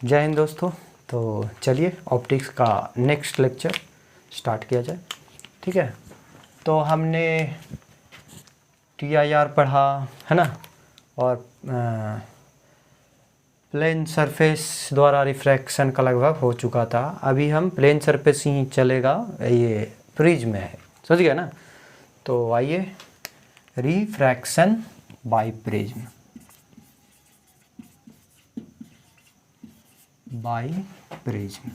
जय हिंद दोस्तों। तो चलिए ऑप्टिक्स का नेक्स्ट लेक्चर स्टार्ट किया जाए। ठीक है, तो हमने TIR पढ़ा है ना, और प्लेन सरफेस द्वारा रिफ्रैक्शन का लगभग हो चुका था। अभी हम प्लेन सरफेस ही चलेगा, ये प्रिज्म है, समझ गया ना। तो आइए, refraction by prism, by prism.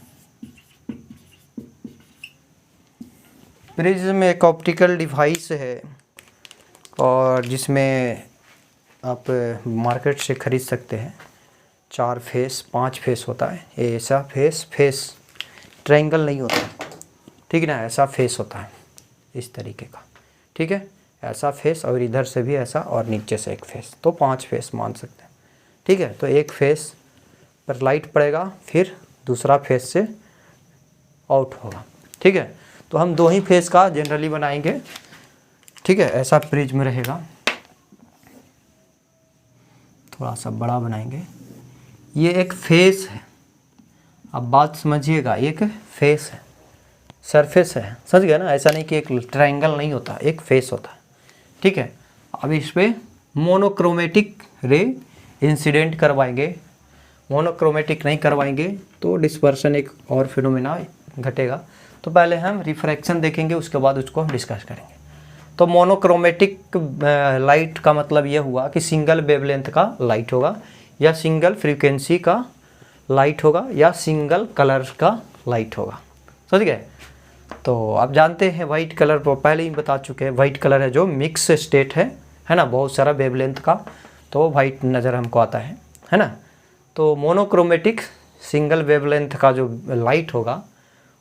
Prism एक ऑप्टिकल डिवाइस है और जिसमें आप मार्केट से ख़रीद सकते हैं। 4 फेस 5 फेस होता है। ये ऐसा फेस ट्रायंगल नहीं होता, ठीक है ना, ऐसा फेस होता है इस तरीके का। ठीक है, ऐसा फेस और इधर से भी ऐसा और नीचे से एक फेस, तो 5 फेस मान सकते हैं। ठीक है, तो एक फेस पर लाइट पड़ेगा, फिर दूसरा फेस से आउट होगा। ठीक है, तो हम 2 ही फेस का जनरली बनाएंगे। ठीक है, ऐसा प्रिज्म रहेगा, थोड़ा सा बड़ा बनाएंगे। ये एक फेस है, अब बात समझिएगा, एक फेस है, सरफेस है, समझ गया ना। ऐसा नहीं कि एक ट्रायंगल नहीं होता, एक फेस होता है। ठीक है, अब इस पर मोनोक्रोमेटिक रे इंसिडेंट करवाएंगे। मोनोक्रोमेटिक नहीं करवाएंगे तो डिस्पर्शन एक और फिनोमेना घटेगा। तो पहले हम रिफ्रैक्शन देखेंगे, उसके बाद उसको हम डिस्कस करेंगे। तो मोनोक्रोमेटिक लाइट का मतलब यह हुआ कि सिंगल वेवलेंथ का लाइट होगा, या सिंगल फ्रीक्वेंसी का लाइट होगा, या सिंगल कलर का लाइट होगा, समझ गए। तो आप जानते हैं वाइट कलर, पहले ही बता चुके हैं, वाइट कलर है जो मिक्स स्टेट है ना, बहुत सारा वेवलेंथ का, तो वाइट नज़र हमको आता है ना। तो मोनोक्रोमेटिक सिंगल वेवलेंथ का जो लाइट होगा,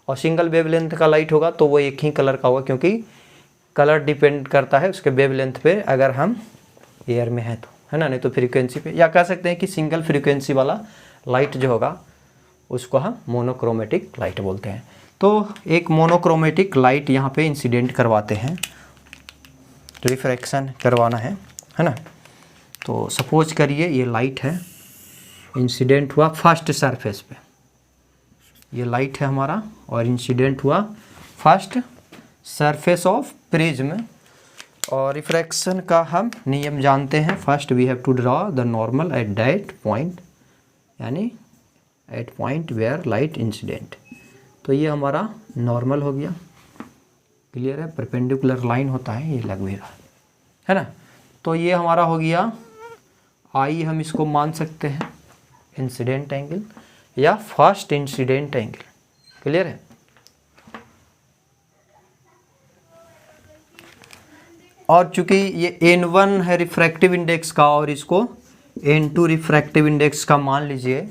और सिंगल वेवलेंथ का लाइट होगा तो वो एक ही कलर का होगा, क्योंकि कलर डिपेंड करता है उसके वेवलेंथ पे, अगर हम एयर में है तो, है ना, नहीं तो फ्रीक्वेंसी पे। या कह सकते हैं कि सिंगल फ्रीक्वेंसी वाला लाइट जो होगा उसको हम मोनोक्रोमेटिक लाइट बोलते हैं। तो एक मोनोक्रोमेटिक लाइट यहाँ पे इंसिडेंट करवाते हैं, रिफ्रैक्शन करवाना है ना। तो सपोज करिए ये लाइट है, इंसिडेंट हुआ फर्स्ट सरफेस पे, ये लाइट है हमारा, और इंसिडेंट हुआ फर्स्ट सरफेस ऑफ प्रिज्म। और रिफ्रैक्शन का हम नियम जानते हैं। First we have to draw the normal at that point, यानी at point where light incident. तो ये हमारा नॉर्मल हो गया, क्लियर है। परपेंडिकुलर लाइन होता है, ये लगेगा, है ना। तो ये हमारा हो गया आई, हम इसको मान सकते हैं इंसिडेंट एंगल या फर्स्ट इंसिडेंट एंगल, क्लियर है। और चूंकि ये N1 है रिफ्रैक्टिव इंडेक्स का, और इसको N2 रिफ्रैक्टिव इंडेक्स का मान लीजिए,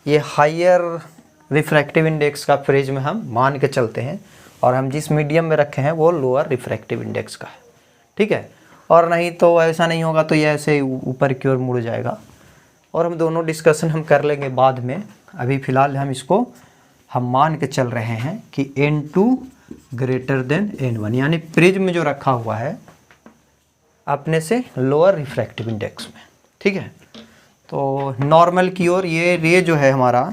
ये हायर रिफ्रैक्टिव इंडेक्स का प्रिज्म हम मान के चलते हैं, और हम जिस मीडियम में रखे हैं वो लोअर रिफ्रैक्टिव इंडेक्स का है। ठीक है, और नहीं तो ऐसा नहीं होगा तो ये ऐसे ऊपर की ओर मुड़ जाएगा। और हम दोनों डिस्कशन हम कर लेंगे बाद में। अभी फ़िलहाल हम मान के चल रहे हैं कि N2 ग्रेटर देन N1, यानी प्रिज्म जो रखा हुआ है अपने से लोअर रिफ्रैक्टिव इंडेक्स में। ठीक है, तो नॉर्मल की ओर ये रे जो है हमारा,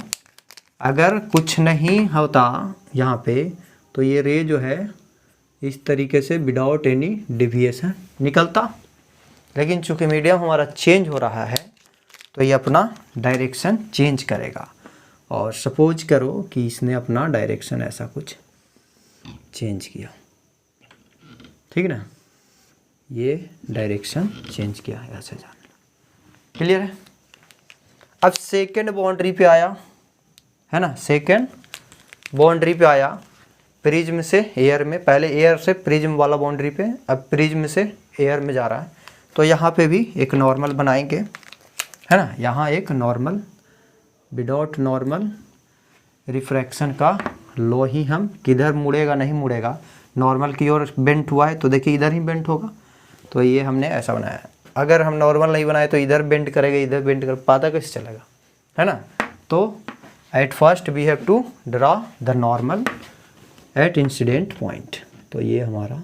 अगर कुछ नहीं होता यहाँ पे, तो ये रे जो है इस तरीके से विदाउट एनी डिविएशन निकलता। लेकिन चूंकि मीडियम हमारा चेंज हो रहा है तो ये अपना डायरेक्शन चेंज करेगा। और सपोज करो कि इसने अपना डायरेक्शन ऐसा कुछ चेंज किया, ठीक है ना, ये डायरेक्शन चेंज किया, ऐसे जाना, क्लियर है। अब सेकेंड बाउंड्री पे आया, है ना, सेकेंड बाउंड्री पे आया प्रिज्म से एयर में, पहले एयर से प्रिज्म वाला बाउंड्री पे, अब प्रिज्म से एयर में जा रहा है। तो यहाँ पे भी एक नॉर्मल बनाएंगे, है ना, यहाँ एक नॉर्मल, विदाउट नॉर्मल रिफ्रैक्शन का लो ही हम, किधर मुड़ेगा नहीं मुड़ेगा, नॉर्मल की ओर बेंट हुआ है तो देखिए इधर ही बेंट होगा। तो ये हमने ऐसा बनाया है। अगर हम नॉर्मल नहीं बनाए तो इधर बेंड करेगा, इधर बेंड कर, पता कैसे चलेगा, है ना। तो at first we have to draw the normal at incident point. तो ये हमारा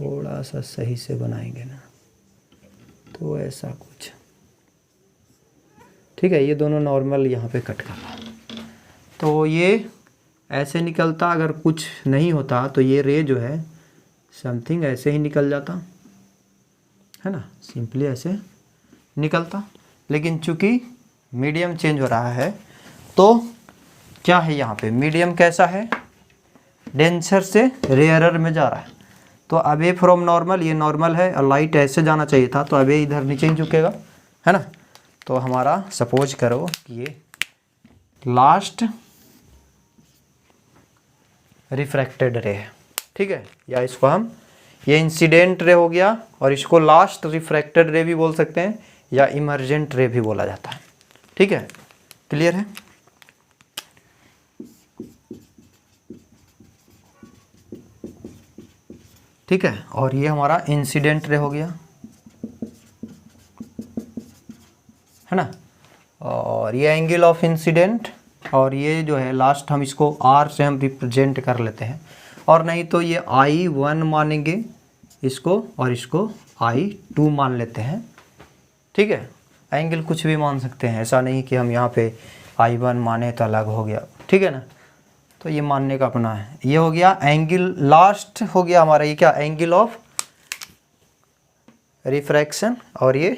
थोड़ा सा सही से बनाएंगे ना तो ऐसा कुछ, ठीक है। ये दोनों नॉर्मल यहाँ पे कट करना, तो ये ऐसे निकलता। अगर कुछ नहीं होता तो ये रे जो है समथिंग ऐसे ही निकल जाता है ना, सिंपली ऐसे निकलता। लेकिन चूंकि मीडियम चेंज हो रहा है तो क्या है यहाँ पे, मीडियम कैसा है, डेंसर से रेयरर में जा रहा है। तो अवे फ्रॉम नॉर्मल, ये नॉर्मल है और लाइट ऐसे जाना चाहिए था, तो अवे इधर नीचे ही झुकेगा, है ना। तो हमारा सपोज करो कि ये लास्ट रिफ्रैक्टेड रे है, ठीक है। या इसको हम, ये इंसिडेंट रे हो गया और इसको लास्ट रिफ्रैक्टेड रे भी बोल सकते हैं या इमर्जेंट रे भी बोला जाता है, ठीक है। क्लियर है। ठीक है, और ये हमारा इंसिडेंट रे हो गया, है ना। और ये एंगल ऑफ इंसिडेंट, और ये जो है लास्ट हम इसको आर से हम रिप्रेजेंट कर लेते हैं, और नहीं तो ये I1 मानेंगे इसको और इसको I2 मान लेते हैं, ठीक है। एंगल कुछ भी मान सकते हैं, ऐसा नहीं कि हम यहाँ पे I1 माने तो अलग हो गया, ठीक है ना। तो ये मानने का अपना है। ये हो गया एंगल, लास्ट हो गया हमारा ये क्या, एंगल ऑफ रिफ्रैक्शन, और ये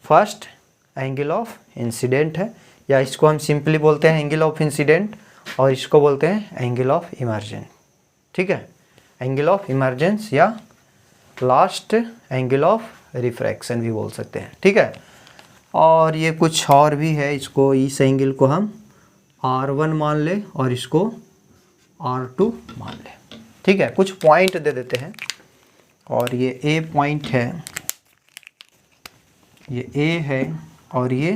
फर्स्ट एंगल ऑफ इंसिडेंट है, या इसको हम सिंपली बोलते हैं एंगल ऑफ इंसिडेंट और इसको बोलते हैं एंगल ऑफ इमर्जेंस, ठीक है। एंगल ऑफ इमर्जेंस या लास्ट एंगल ऑफ रिफ्रैक्शन भी बोल सकते हैं, ठीक है। और ये कुछ और भी है, इसको, इस एंगल को हम R1 मान ले और इसको R2 मान ले, ठीक है। कुछ पॉइंट दे देते हैं, और ये A पॉइंट है, ये A है, और ये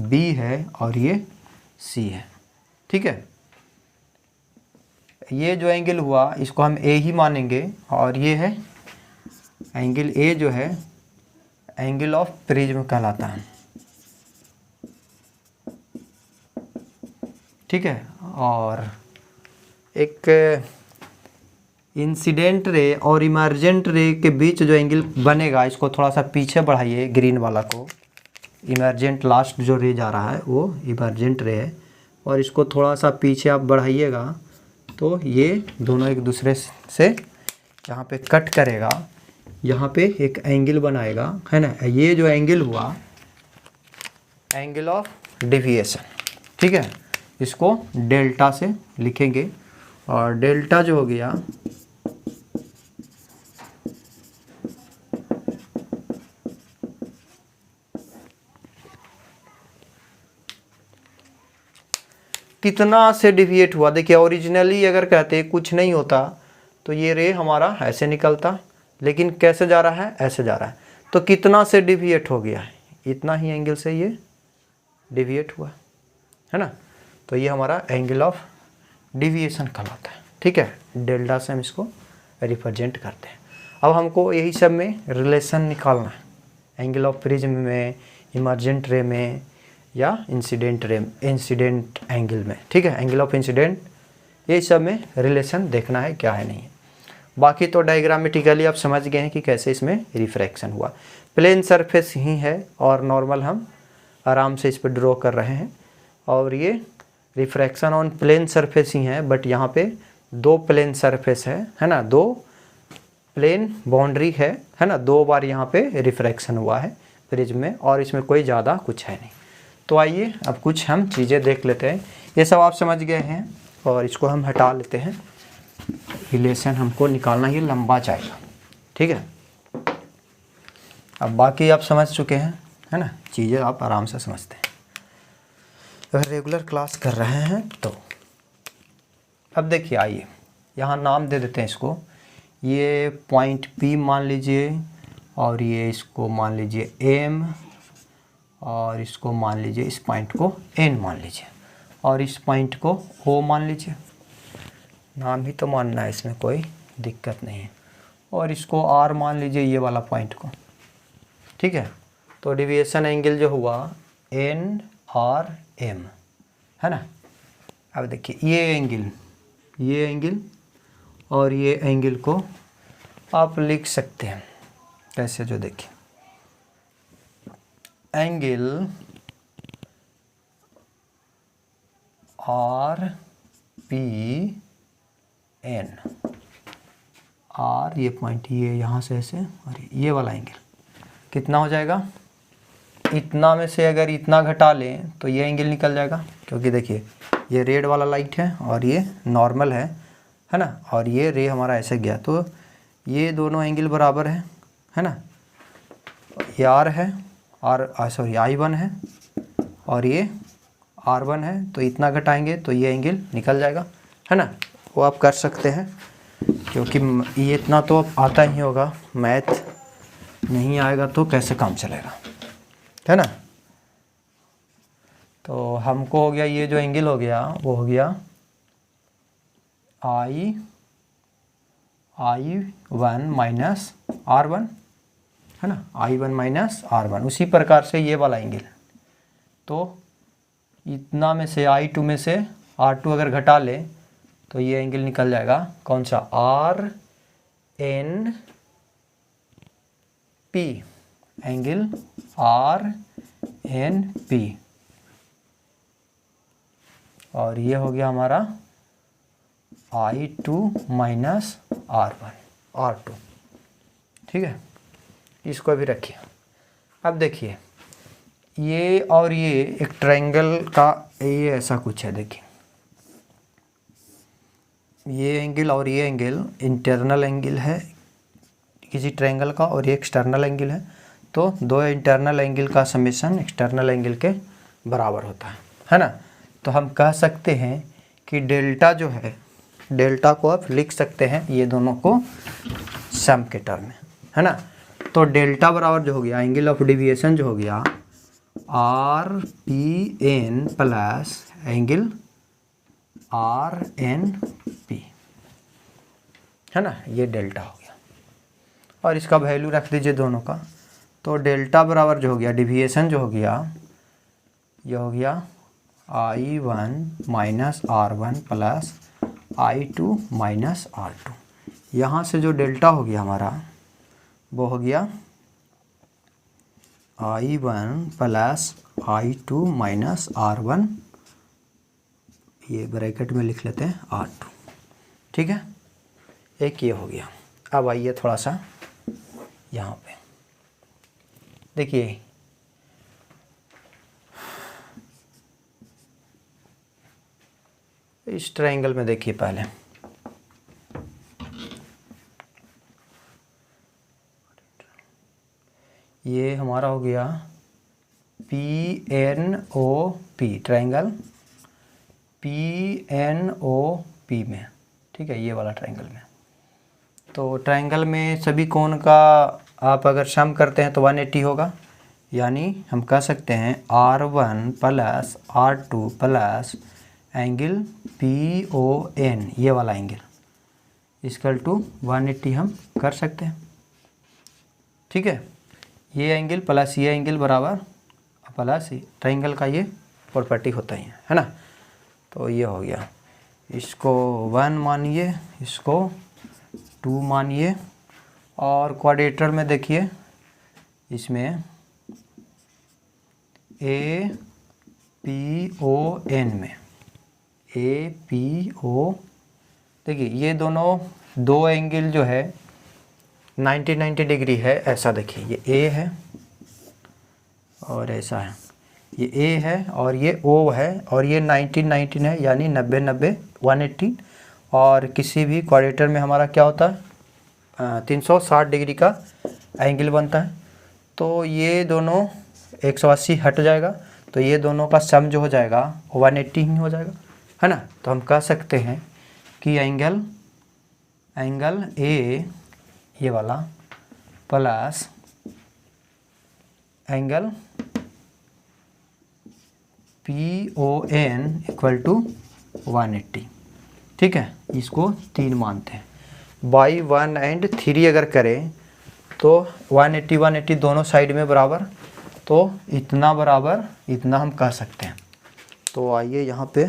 B है, और ये C है, ठीक है। ये जो एंगल हुआ इसको हम A ही मानेंगे, और ये है एंगल A जो है एंगल ऑफ प्रिज्म कहलाता है, ठीक है। और एक इंसिडेंट रे और इमर्जेंट रे के बीच जो एंगल बनेगा, इसको थोड़ा सा पीछे बढ़ाइए, ग्रीन वाला को। इमर्जेंट लास्ट जो रे जा रहा है वो इमर्जेंट रे है, और इसको थोड़ा सा पीछे आप बढ़ाइएगा तो ये दोनों एक दूसरे से यहाँ पे कट करेगा, यहाँ पे एक एंगल बनाएगा, है ना। ये जो एंगल हुआ एंगल ऑफ डिविएशन, ठीक है। इसको डेल्टा से लिखेंगे, और डेल्टा जो हो गया कितना से डिविएट हुआ। देखिए ओरिजिनली अगर कहते कुछ नहीं होता तो ये रे हमारा ऐसे निकलता, लेकिन कैसे जा रहा है, ऐसे जा रहा है, तो कितना से डिविएट हो गया है, इतना ही एंगल से ये डिविएट हुआ, है ना। तो ये हमारा एंगल ऑफ डिविएशन कहलाता है, ठीक है। डेल्टा से हम इसको रिप्रेजेंट करते हैं। अब हमको यही सब में रिलेशन निकालना है, एंगल ऑफ प्रिज्म में, इमर्जेंट रे में, या इंसिडेंट रे, इंसिडेंट एंगल में, ठीक है। एंगल ऑफ इंसिडेंट, ये सब में रिलेशन देखना है क्या है नहीं है। बाकी तो डायग्रामेटिकली आप समझ गए हैं कि कैसे इसमें रिफ्रैक्शन हुआ। प्लेन सरफेस ही है और नॉर्मल हम आराम से इस पर ड्रॉ कर रहे हैं, और ये रिफ्रैक्शन ऑन प्लेन सरफेस ही है, बट यहाँ पे दो प्लेन सरफेस है ना, दो प्लेन बाउंड्री है ना, दो बार यहाँ पे रिफ्रैक्शन हुआ है प्रिज्म में, और इसमें कोई ज़्यादा कुछ है नहीं। तो आइए अब कुछ हम चीज़ें देख लेते हैं। ये सब आप समझ गए हैं, और इसको हम हटा लेते हैं। रिलेशन हमको निकालना ये लंबा जाएगा, ठीक है। अब बाकी आप समझ चुके हैं, है ना, चीज़ें आप आराम से समझते हैं अगर रेगुलर क्लास कर रहे हैं तो। अब देखिए, आइए यहाँ नाम दे देते हैं इसको। ये पॉइंट P मान लीजिए, और ये इसको मान लीजिए M, और इसको मान लीजिए, इस पॉइंट को N मान लीजिए, और इस पॉइंट को O मान लीजिए। नाम ही तो मानना है, इसमें कोई दिक्कत नहीं है। और इसको R मान लीजिए, ये वाला पॉइंट को, ठीक है। तो डिविएशन एंगल जो हुआ NRM, है ना। अब देखिए ये एंगल और ये एंगल को आप लिख सकते हैं कैसे, जो देखिए angle R P N, R ये पॉइंट, ये यहाँ से ऐसे, और ये वाला एंगल कितना हो जाएगा, इतना में से अगर इतना घटा लें तो ये एंगल निकल जाएगा, क्योंकि देखिए ये रेड वाला लाइट है और ये नॉर्मल है ना, और ये रे हमारा ऐसे गया, तो ये दोनों एंगल बराबर है ना। ये आर है, सॉरी I1 है और ये R1 है, तो इतना घटाएंगे तो ये एंगल निकल जाएगा, है ना। वो आप कर सकते हैं, क्योंकि ये इतना तो आता ही होगा, मैथ नहीं आएगा तो कैसे काम चलेगा, है ना। तो हमको हो गया, ये जो एंगल हो गया वो हो गया I1 माइनस R1, है ना, I1 माइनस R1। उसी प्रकार से ये वाला एंगल, तो इतना में से I2 में से R2 अगर घटा ले तो ये एंगल निकल जाएगा कौन सा, RNP, एंगल RNP, और ये हो गया हमारा I2 माइनस R2, ठीक है। इसको अभी रखिए। अब देखिए ये और ये एक ट्रायंगल का, ये ऐसा कुछ है, देखिए ये एंगल और ये एंगल इंटरनल एंगल है किसी ट्रायंगल का, और ये एक्सटर्नल एंगल है, तो दो इंटरनल एंगल का समेशन एक्सटर्नल एंगल के बराबर होता है ना। तो हम कह सकते हैं कि डेल्टा जो है, डेल्टा को आप लिख सकते हैं ये दोनों को सम के टर्म में, है ना। तो डेल्टा बराबर जो हो गया, एंगल ऑफ डेविएशन जो हो गया RPN प्लस एंगल RNP, है ना, ये डेल्टा हो गया। और इसका वैल्यू रख दीजिए दोनों का, तो डेल्टा बराबर जो हो गया, डेविएशन जो हो गया, ये हो गया I1 minus R1 plus I2 minus R2। यहाँ से जो डेल्टा हो गया हमारा वो हो गया I1 plus I2 minus R1, ये ब्रैकेट में लिख लेते हैं R2, ठीक है। एक ये हो गया। अब आइए थोड़ा सा यहाँ पे देखिए, इस ट्रायंगल में देखिए पहले, ये हमारा हो गया PNOP, ट्रायंगल PNOP में, ठीक है, ये वाला ट्रायंगल में। तो ट्रायंगल में सभी कोण का आप अगर सम करते हैं तो 180 होगा, यानी हम कह सकते हैं R1 plus R2 plus angle PON, ये वाला एंगल इक्वल टू 180 हम कर सकते हैं, ठीक है। ये एंगल प्लस ये एंगल बराबर प्लस ट्रायंगल का ये प्रॉपर्टी होता ही है ना। तो ये हो गया, इसको 1 मानिए, इसको 2 मानिए, और क्वाड्रेटर में देखिए इसमें APON में APO, देखिए ये दोनों दो एंगल जो है 90 डिग्री है, ऐसा देखिए ये A है और ऐसा है, ये A है और ये O है, और ये 19 है, यानी 90 180, और किसी भी क्वाड्रेटर में हमारा क्या होता है 360 डिग्री का एंगल बनता है। तो ये दोनों 180 हट जाएगा, तो ये दोनों का सम जो हो जाएगा 180 ही हो जाएगा, है ना। तो हम कह सकते हैं कि एंगल A ये वाला plus angle PON equal to 180, ठीक है। इसको 3 मानते हैं, बाई 1 एंड 3 अगर करें तो 180 दोनों साइड में बराबर, तो इतना बराबर इतना हम कह सकते हैं। तो आइए यहाँ पे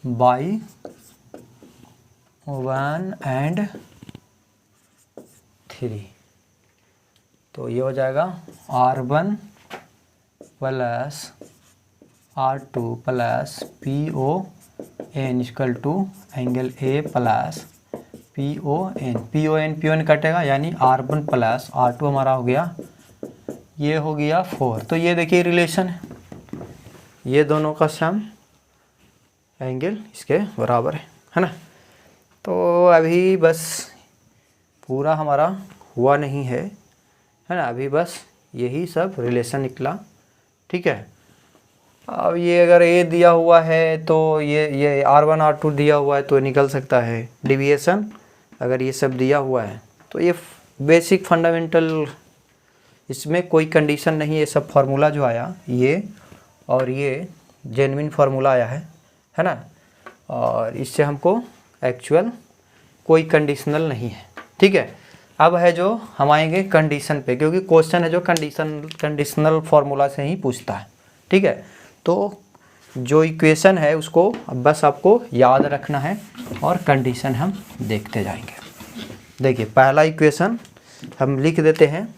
बाई 1 and 3, तो ये हो जाएगा R1 plus R2 plus PON equal to angle A plus PON कटेगा, यानी R1 प्लस R2 हमारा हो गया, ये हो गया 4। तो ये देखिए रिलेशन है, ये दोनों का सम एंगल इसके बराबर है ना। तो अभी बस पूरा हमारा हुआ नहीं है ना, अभी बस यही सब रिलेशन निकला, ठीक है। अब ये अगर ये दिया हुआ है तो ये R1 R2 दिया हुआ है तो निकल सकता है डिविएशन। अगर ये सब दिया हुआ है तो ये बेसिक फंडामेंटल, इसमें कोई कंडीशन नहीं, ये सब फार्मूला जो आया ये और ये जेन्युइन फार्मूला आया है ना, और इससे हमको एक्चुअल कोई कंडीशनल नहीं है, ठीक है। अब है जो हम आएंगे कंडीशन पे, क्योंकि क्वेश्चन है जो कंडीशनल फार्मूला से ही पूछता है, ठीक है। तो जो इक्वेशन है उसको अब बस आपको याद रखना है और कंडीशन हम देखते जाएंगे। देखिए पहला इक्वेशन हम लिख देते हैं,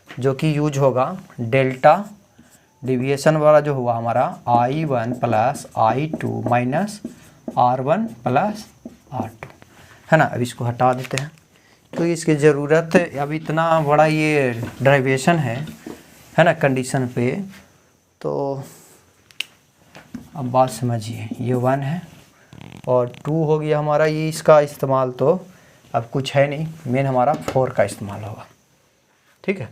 जो कि यूज होगा डेल्टा डिविएशन वाला जो हुआ हमारा I1 plus I2 minus R1 plus R2, है ना। अब इसको हटा देते हैं, तो इसकी ज़रूरत अब इतना बड़ा ये डेरिवेशन है ना कंडीशन पे। तो अब बात समझिए, ये 1 है और 2 हो गया हमारा, ये इसका इस्तेमाल तो अब कुछ है नहीं, मेन हमारा 4 का इस्तेमाल होगा, ठीक है।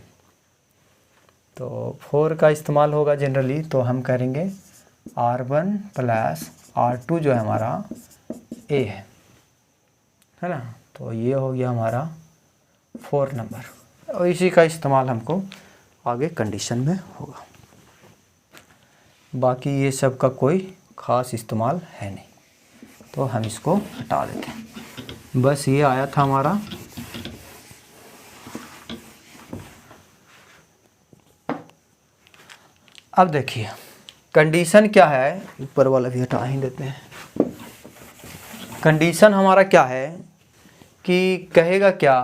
तो 4 का इस्तेमाल होगा जनरली, तो हम करेंगे R1 प्लस R2 जो है हमारा A है ना। तो ये हो गया हमारा 4 नंबर, और इसी का इस्तेमाल हमको आगे कंडीशन में होगा। बाकी ये सब का कोई ख़ास इस्तेमाल है नहीं, तो हम इसको हटा देते हैं। बस ये आया था हमारा। अब देखिए कंडीशन क्या है, ऊपर वाला भी हटा ही देते हैं। कंडीशन हमारा क्या है कि कहेगा क्या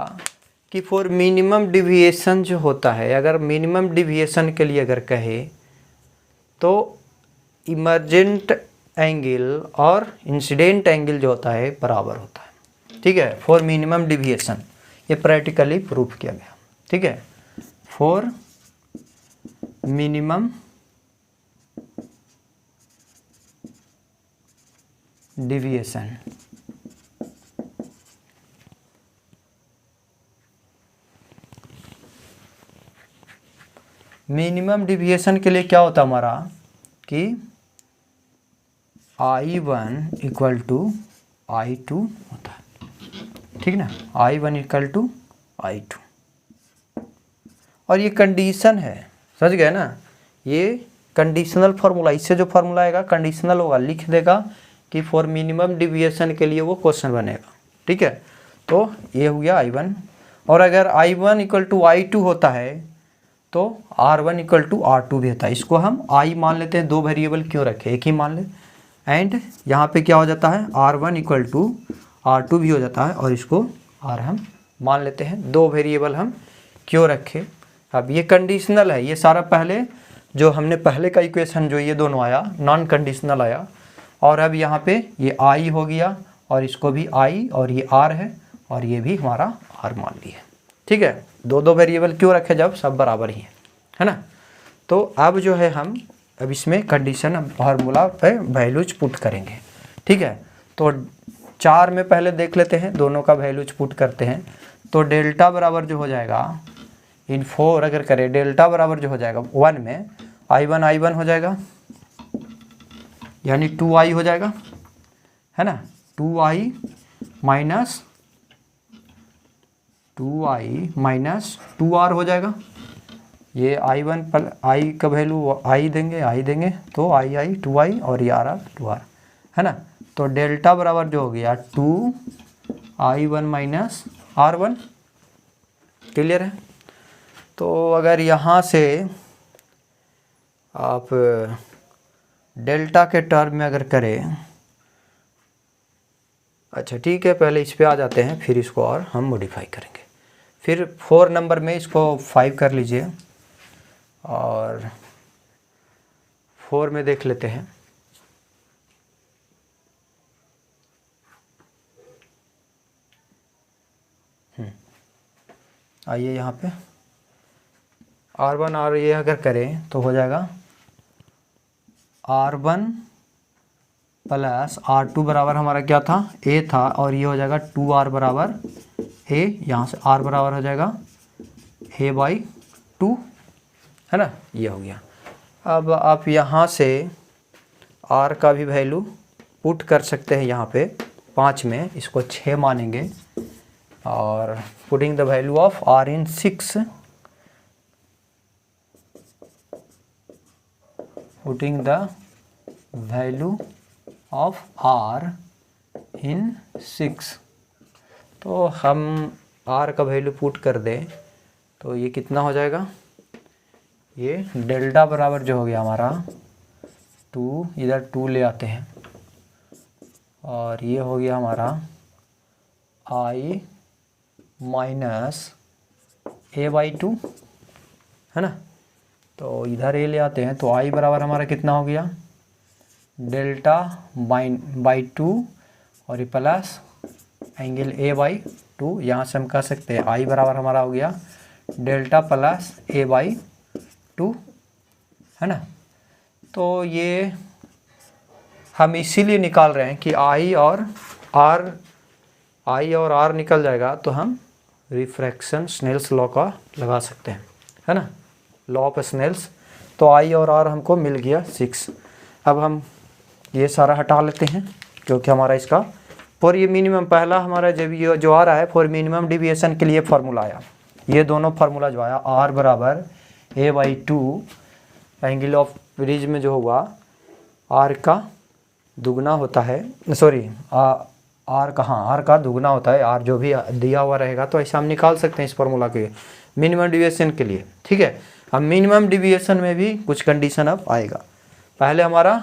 कि फॉर मिनिमम डिविएशन जो होता है, अगर मिनिमम डिविएशन के लिए अगर कहे तो इमर्जेंट एंगल और इंसिडेंट एंगल जो होता है बराबर होता है, ठीक है, फॉर मिनिमम डिविएशन। ये प्रैक्टिकली प्रूफ किया गया, ठीक है। For minimum deviation, minimum deviation के लिए क्या होता है हमारा कि I1 इक्वल टू I2 होता है, ठीक ना। I1 इक्वल टू I2, और ये कंडीशन है, समझ गए ना। ये कंडीशनल फार्मूला, इससे जो फार्मूला आएगा कंडीशनल होगा, लिख देगा कि फॉर मिनिमम डिविएशन के लिए वो क्वेश्चन बनेगा, ठीक है। तो ये हो गया I1, और अगर I1 इक्वल टू I2 होता है तो R1 इक्वल टू R2 भी होता है। इसको हम I मान लेते हैं, 2 वेरिएबल क्यों रखे, एक ही मान ले। एंड यहाँ पे क्या हो जाता है R1 इक्वल टू R2 भी हो जाता है, और इसको R हम मान लेते हैं, 2 वेरिएबल हम क्यों रखे। अब ये कंडीशनल है, ये सारा पहले जो हमने पहले का इक्वेशन जो ये दोनों आया नॉन कंडीशनल आया, और अब यहाँ पे ये I हो गया और इसको भी I, और ये R है और ये भी हमारा R मान लिया, ठीक है। 2 वेरिएबल क्यों रखे जब सब बराबर ही है ना। तो अब जो है हम अब इसमें कंडीशन फार्मूला पे वैल्यूज पुट करेंगे, ठीक है। तो 4 में पहले देख लेते हैं, दोनों का वैल्यूज पुट करते हैं। तो डेल्टा बराबर जो हो जाएगा इन 4 अगर करें, डेल्टा बराबर जो हो जाएगा 1 में I1 हो जाएगा, यानी 2I हो जाएगा, है ना। 2I माइनस 2R हो जाएगा। ये I1 पर I का वैल्यू I देंगे तो I 2I और ये R 2R, है ना। तो डेल्टा बराबर जो हो गया 2I1 माइनस R1, क्लियर है। तो अगर यहाँ से आप डेल्टा के टर्म में अगर करें, अच्छा ठीक है, पहले इस पे आ जाते हैं, फिर इसको और हम मॉडिफाई करेंगे। फिर 4 नंबर में इसको 5 कर लीजिए और 4 में देख लेते हैं। आइए यहाँ पे R1 और ये अगर करें तो हो जाएगा R1 प्लस R2 बराबर हमारा क्या था, A था, और ये हो जाएगा 2R बराबर A, यहाँ से R बराबर हो जाएगा A/2, है ना, ये हो गया। अब आप यहाँ से R का भी वैल्यू पुट कर सकते हैं यहाँ पे 5 में, इसको 6 मानेंगे और putting the value of R in 6, putting the value of R इन 6। तो हम R का वैल्यू पुट कर दें तो ये कितना हो जाएगा, ये डेल्टा बराबर जो हो गया हमारा 2, इधर 2 ले आते हैं और ये हो गया हमारा I माइनस A/2, है ना। तो इधर A ले आते हैं तो I बराबर हमारा कितना हो गया, डेल्टा बाई 2 और ये प्लस एंगल A/2। यहाँ से हम कह सकते हैं I बराबर हमारा हो गया डेल्टा प्लस A/2, है ना। तो ये हम इसीलिए निकाल रहे हैं कि I और R निकल जाएगा तो हम रिफ्रैक्शन स्नेल्स लॉ का लगा सकते हैं, है ना, लॉ ऑफ स्नेल्स। तो I और R हमको मिल गया 6। अब हम ये सारा हटा लेते हैं क्योंकि हमारा इसका फॉर ये मिनिमम पहला हमारा जब ये जो आ रहा है फॉर मिनिमम डिविएशन के लिए फार्मूला आया, ये दोनों फार्मूला जो आया R बराबर A/2 एंगल ऑफ ब्रिज में जो हुआ R का दुगना होता है, सॉरी R का दुगना होता है, R जो भी दिया हुआ रहेगा। तो ऐसा हम निकाल सकते हैं इस फार्मूला के मिनिमम डिविएशन के लिए, ठीक है। अब मिनिमम डिविएशन में भी कुछ कंडीशन अब आएगा। पहले हमारा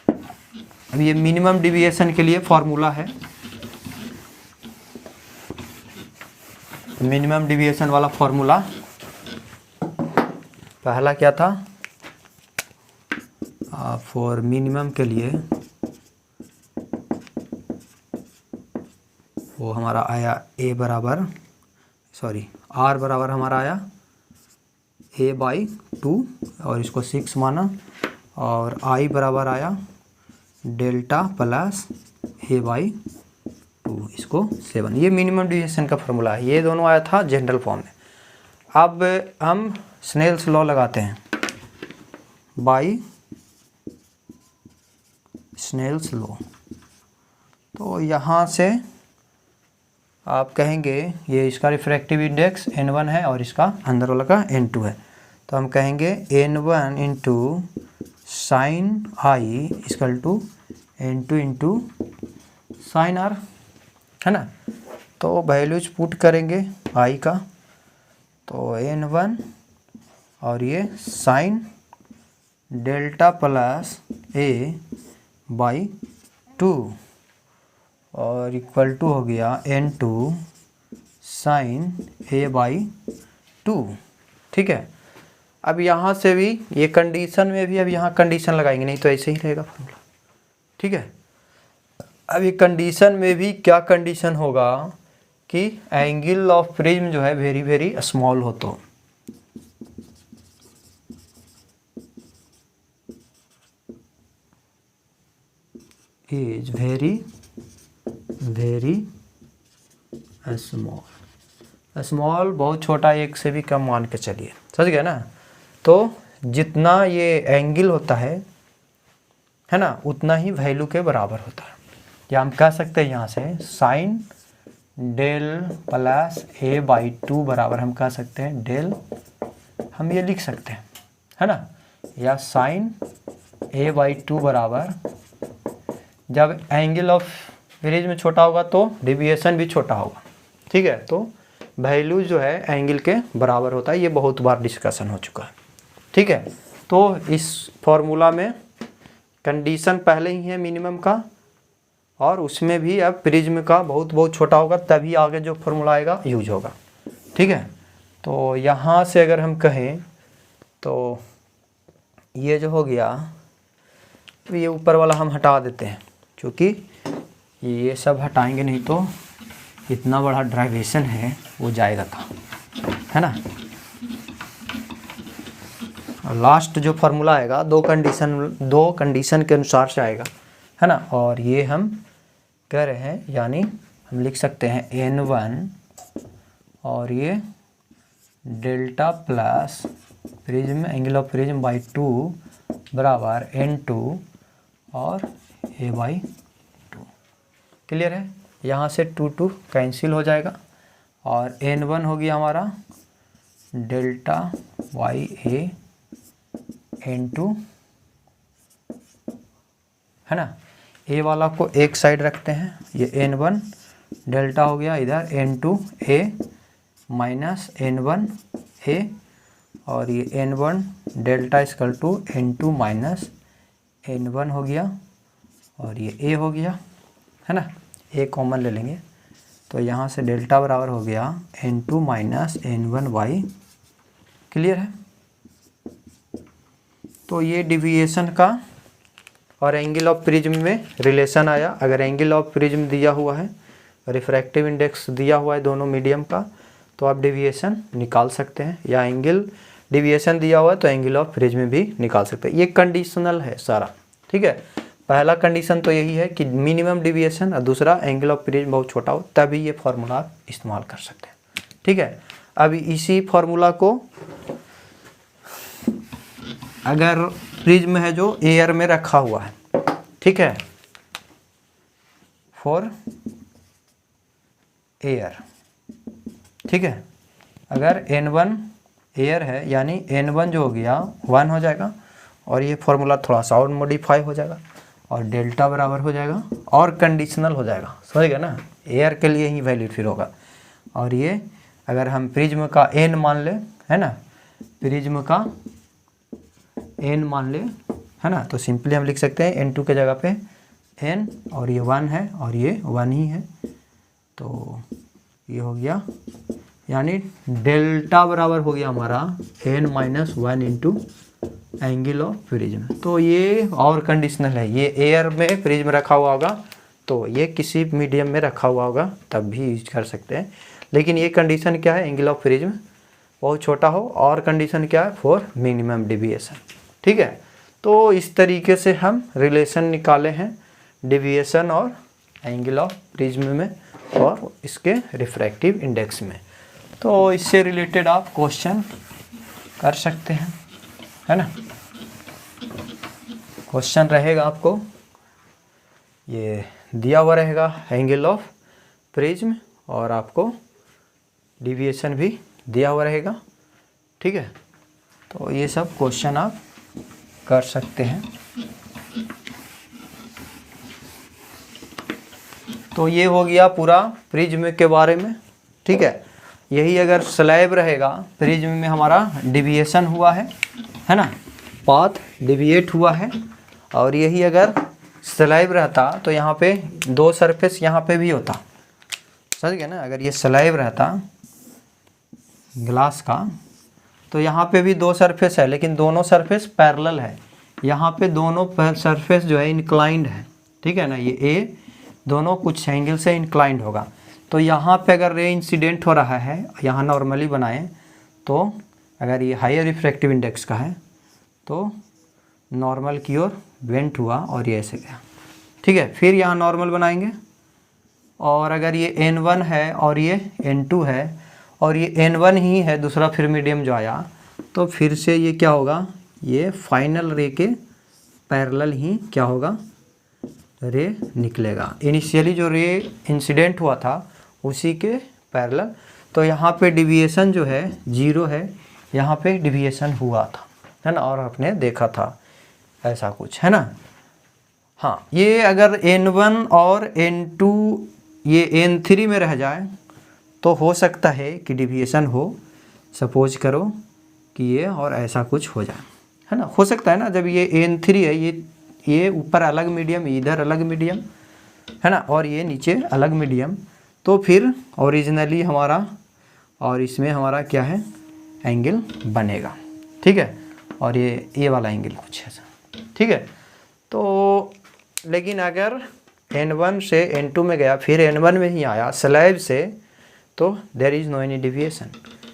अब ये मिनिमम डिविएशन के लिए फार्मूला है, मिनिमम डिविएशन वाला फार्मूला पहला क्या था, फॉर मिनिमम के लिए वो हमारा आया R बराबर हमारा आया A/2 और इसको 6 माना, और I बराबर आया डेल्टा प्लस A/2, इसको 7। ये मिनिमम डिविएशन का फार्मूला है, ये दोनों आया था जनरल फॉर्म में। अब हम स्नेल्स लॉ लगाते हैं, बाय स्नेल्स लॉ। तो यहाँ से आप कहेंगे ये इसका रिफ्रैक्टिव इंडेक्स N1 है और इसका अंदर वाला का N2 है, तो हम कहेंगे N1 into sine I equal to N2 into sine R, है ना। तो वैल्यूज पुट करेंगे I का, तो N1 और ये साइन डेल्टा प्लस A/2 और इक्वल टू हो गया N2 साइन A/2, ठीक है। अब यहाँ से भी ये कंडीशन में भी अब यहाँ कंडीशन लगाएंगे, नहीं तो ऐसे ही रहेगा फॉर्मूला, ठीक है। अब ये कंडीशन में भी क्या कंडीशन होगा कि एंगल ऑफ प्रिज्म जो है वेरी वेरी स्मॉल हो, तो इज वेरी स्मॉल, बहुत छोटा, एक से भी कम मान के चलिए, समझ गए ना। तो जितना ये एंगल होता है ना, उतना ही वैल्यू के बराबर होता है। या हम कह सकते हैं यहाँ से साइन डेल प्लस A/2 बराबर हम कह सकते हैं डेल, हम ये लिख सकते हैं, है ना। या साइन A/2 बराबर, जब एंगल ऑफ ब्रिज में छोटा होगा तो डिविएशन भी छोटा होगा, ठीक है। तो वैल्यू जो है एंगल के बराबर होता है, ये बहुत बार डिस्कशन हो चुका है, ठीक है। तो इस फॉर्मूला में कंडीशन पहले ही है मिनिमम का और उसमें भी अब प्रिज्म का बहुत बहुत छोटा होगा, तभी आगे जो फॉर्मूला आएगा यूज होगा। ठीक है, तो यहाँ से अगर हम कहें तो ये जो हो गया, तो ये ऊपर वाला हम हटा देते हैं, क्योंकि ये सब हटाएंगे नहीं तो इतना बड़ा ड्राइवेशन है वो जाएगा कहाँ, है ना। और लास्ट जो फार्मूला आएगा दो कंडीशन के अनुसार से आएगा, है ना। और ये हम कह रहे हैं, यानी हम लिख सकते हैं N1 और ये delta plus prism angle of prism by 2 बराबर N2 और A/2। क्लियर है, यहाँ से 2 कैंसिल हो जाएगा और N1 हो गया हमारा डेल्टा वाई ए N2, है ना। ए वाला को एक साइड रखते हैं, ये N1 डेल्टा हो गया इधर N2 A minus N1 A, और ये N1 delta equal to N2 minus N1 हो गया, और ये A हो गया, है ना। A कॉमन ले लेंगे तो यहाँ से डेल्टा बराबर हो गया N2 माइनस N1/। क्लियर है, तो ये डिविएशन का और एंगल ऑफ प्रिज्म में रिलेशन आया। अगर एंगल ऑफ प्रिज्म दिया हुआ है, रिफ्रैक्टिव इंडेक्स दिया हुआ है दोनों मीडियम का, तो आप डेविएशन निकाल सकते हैं, या एंगल डेविएशन दिया हुआ है तो एंगल ऑफ प्रिज्म भी निकाल सकते हैं। ये कंडीशनल है सारा। ठीक है, पहला कंडीशन तो यही है कि मिनिमम डेविएशन, और दूसरा एंगल ऑफ प्रिज्म बहुत छोटा हो, तभी ये फार्मूला आप इस्तेमाल कर सकते हैं। ठीक है, अब इसी फार्मूला को अगर प्रिज्म है जो एयर में रखा हुआ है, ठीक है, फॉर एयर, ठीक है, अगर N1 एयर है यानी N1 जो हो गया 1 हो जाएगा, और ये फार्मूला थोड़ा सा और मॉडिफाई हो जाएगा और डेल्टा बराबर हो जाएगा और कंडीशनल हो जाएगा, समझ गए ना, एयर के लिए ही वैलिड फिर होगा। और ये अगर हम प्रिज्म का N मान ले, है ना, प्रिज्म का N मान ले, है ना, तो सिंपली हम लिख सकते हैं N2 के जगह पे N, और ये 1 है और ये 1 ही है, तो ये हो गया, यानी डेल्टा बराबर हो गया हमारा N-1 into angle of prism. तो ये और कंडीशनल है, ये एयर में प्रिज्म रखा हुआ होगा तो ये किसी मीडियम में रखा हुआ होगा तब भी यूज कर सकते हैं, लेकिन ये कंडीशन क्या है, एंगल ऑफ प्रिज्म बहुत छोटा हो, और कंडीशन क्या है, फॉर मिनिमम डेविएशन। ठीक है, तो इस तरीके से हम रिलेशन निकाले हैं डेविएशन और एंगल ऑफ प्रिज्म में और इसके रिफ्रैक्टिव इंडेक्स में। तो इससे रिलेटेड आप क्वेश्चन कर सकते हैं, है ना। क्वेश्चन रहेगा आपको, ये दिया हुआ रहेगा एंगल ऑफ प्रिज्म और आपको डेविएशन भी दिया हुआ रहेगा। ठीक है, तो ये सब क्वेश्चन आप कर सकते हैं। तो ये हो गया पूरा प्रिज्म के बारे में। ठीक है, यही अगर स्लैब रहेगा, प्रिज्म में हमारा डेविएशन हुआ है ना, पाथ डेविएट हुआ है, और यही अगर स्लैब रहता तो यहाँ पे दो सरफेस यहाँ पे भी होता, समझ गए ना। अगर ये स्लैब रहता ग्लास का तो यहाँ पे भी दो सरफेस है, लेकिन दोनों सरफेस पैरेलल है, यहाँ पे दोनों सरफेस जो है इंक्लाइंड है। ठीक है ना, ये ए दोनों कुछ एंगल से इंक्लाइंड होगा, तो यहाँ पे अगर रे इंसिडेंट हो रहा है, यहाँ नॉर्मली बनाएं तो अगर ये हायर रिफ्रैक्टिव इंडेक्स का है तो नॉर्मल की ओर बेंट हुआ और ये ऐसे गया। ठीक है, फिर यहाँ नॉर्मल बनाएंगे, और अगर ये N1 है और ये N2 है और ये N1 ही है दूसरा फिर मीडियम जो आया, तो फिर से ये क्या होगा, ये फाइनल रे के पैरेलल ही क्या होगा, रे निकलेगा। इनिशियली जो रे इंसिडेंट हुआ था उसी के पैरेलल, तो यहाँ पे डेविएशन जो है 0 है, यहाँ पे डेविएशन हुआ था, है ना, और आपने देखा था ऐसा कुछ, है ना। हाँ, ये अगर N1 और N2 ये N3 में रह जाए तो हो सकता है कि डेविएशन हो, सपोज करो कि ये और ऐसा कुछ हो जाए, है ना, हो सकता है ना। जब ये N3 है, ये ऊपर अलग मीडियम, इधर अलग मीडियम, है ना, और ये नीचे अलग मीडियम, तो फिर ओरिजिनली हमारा और इसमें हमारा क्या है, एंगल बनेगा। ठीक है, और ये वाला एंगल कुछ ऐसा। ठीक है, तो लेकिन अगर N1 से N2 में गया फिर N1 में ही आया स्लैब से, तो there is no any deviation,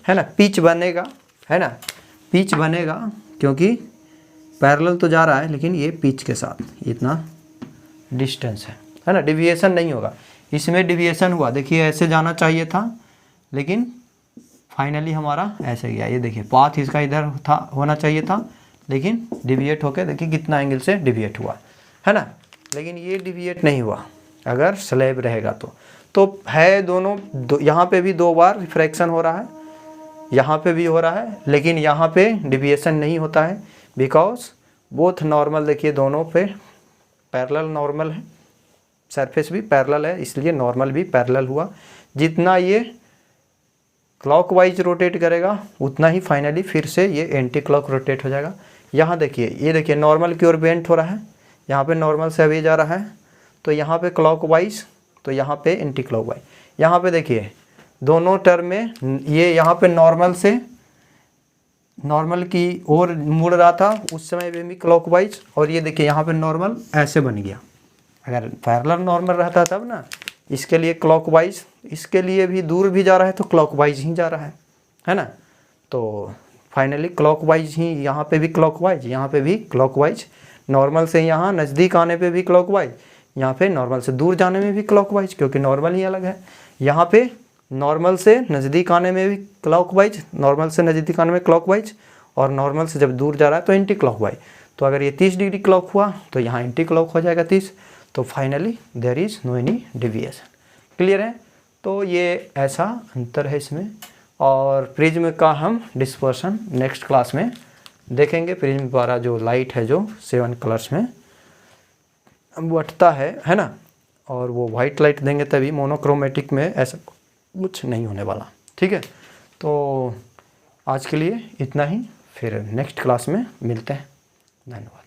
है ना। पिच बनेगा, है ना, पिच बनेगा क्योंकि पैरेलल तो जा रहा है लेकिन ये पिच के साथ इतना डिस्टेंस है ना, डिविएशन नहीं होगा। इसमें डिविएशन हुआ, देखिए ऐसे जाना चाहिए था लेकिन फाइनली हमारा ऐसे गया। ये देखिए पाथ इसका इधर था, होना चाहिए था, लेकिन डिविएट होके देखिए कितना एंगल से डिविएट हुआ, है ना। लेकिन ये डिविएट नहीं हुआ अगर स्लैब रहेगा तो है दोनों यहाँ पे भी 2 बार रिफ्रैक्शन हो रहा है, यहाँ पे भी हो रहा है, लेकिन यहाँ पे डिविएशन नहीं होता है बिकॉज बोथ नॉर्मल, देखिए दोनों पे पैरेलल नॉर्मल है, सरफेस भी पैरेलल है, इसलिए नॉर्मल भी पैरेलल हुआ। जितना ये क्लॉकवाइज रोटेट करेगा उतना ही फाइनली फिर से ये एंटी क्लॉक रोटेट हो जाएगा। यहाँ देखिए, ये देखिए नॉर्मल की ओर बेंट हो रहा है, यहाँ पे नॉर्मल से अभी जा रहा है, तो यहाँ पे क्लॉकवाइज, तो यहाँ पे एंटी क्लॉकवाइज। यहाँ पे देखिए दोनों टर्म में ये यहाँ पे नॉर्मल से नॉर्मल की ओर मुड़ रहा था उस समय पे भी क्लॉकवाइज, और ये देखिए यहाँ पे नॉर्मल ऐसे बन गया। अगर पैरेलल नॉर्मल रहता तब ना, इसके लिए क्लॉकवाइज, इसके लिए भी दूर भी जा रहा है तो क्लॉकवाइज ही जा रहा है ना। तो फाइनली क्लॉकवाइज ही, यहाँ पे भी क्लॉकवाइज, यहाँ पे भी क्लॉकवाइज, नॉर्मल से यहाँ नज़दीक आने पे भी क्लॉकवाइज, यहाँ पे नॉर्मल से दूर जाने में भी क्लॉकवाइज, क्योंकि नॉर्मल ही अलग है। यहाँ पे नॉर्मल से नज़दीक आने में भी क्लॉकवाइज, नॉर्मल से नज़दीक आने में क्लॉकवाइज, और नॉर्मल से जब दूर जा रहा है तो एंटी क्लॉकवाइज। तो अगर ये 30 डिग्री क्लॉक हुआ तो यहाँ एंटी क्लॉक हो जाएगा 30, तो finally there is no any deviation. Clear है, तो ये ऐसा अंतर है इसमें। और प्रिज्म का हम डिस्पर्शन नेक्स्ट क्लास में देखेंगे। प्रिज्म द्वारा जो लाइट है जो 7 कलर्स में बटता है ना, और वो वाइट लाइट देंगे तभी, मोनोक्रोमेटिक में ऐसा कुछ नहीं होने वाला। ठीक है, तो आज के लिए इतना ही, फिर नेक्स्ट क्लास में मिलते हैं। धन्यवाद।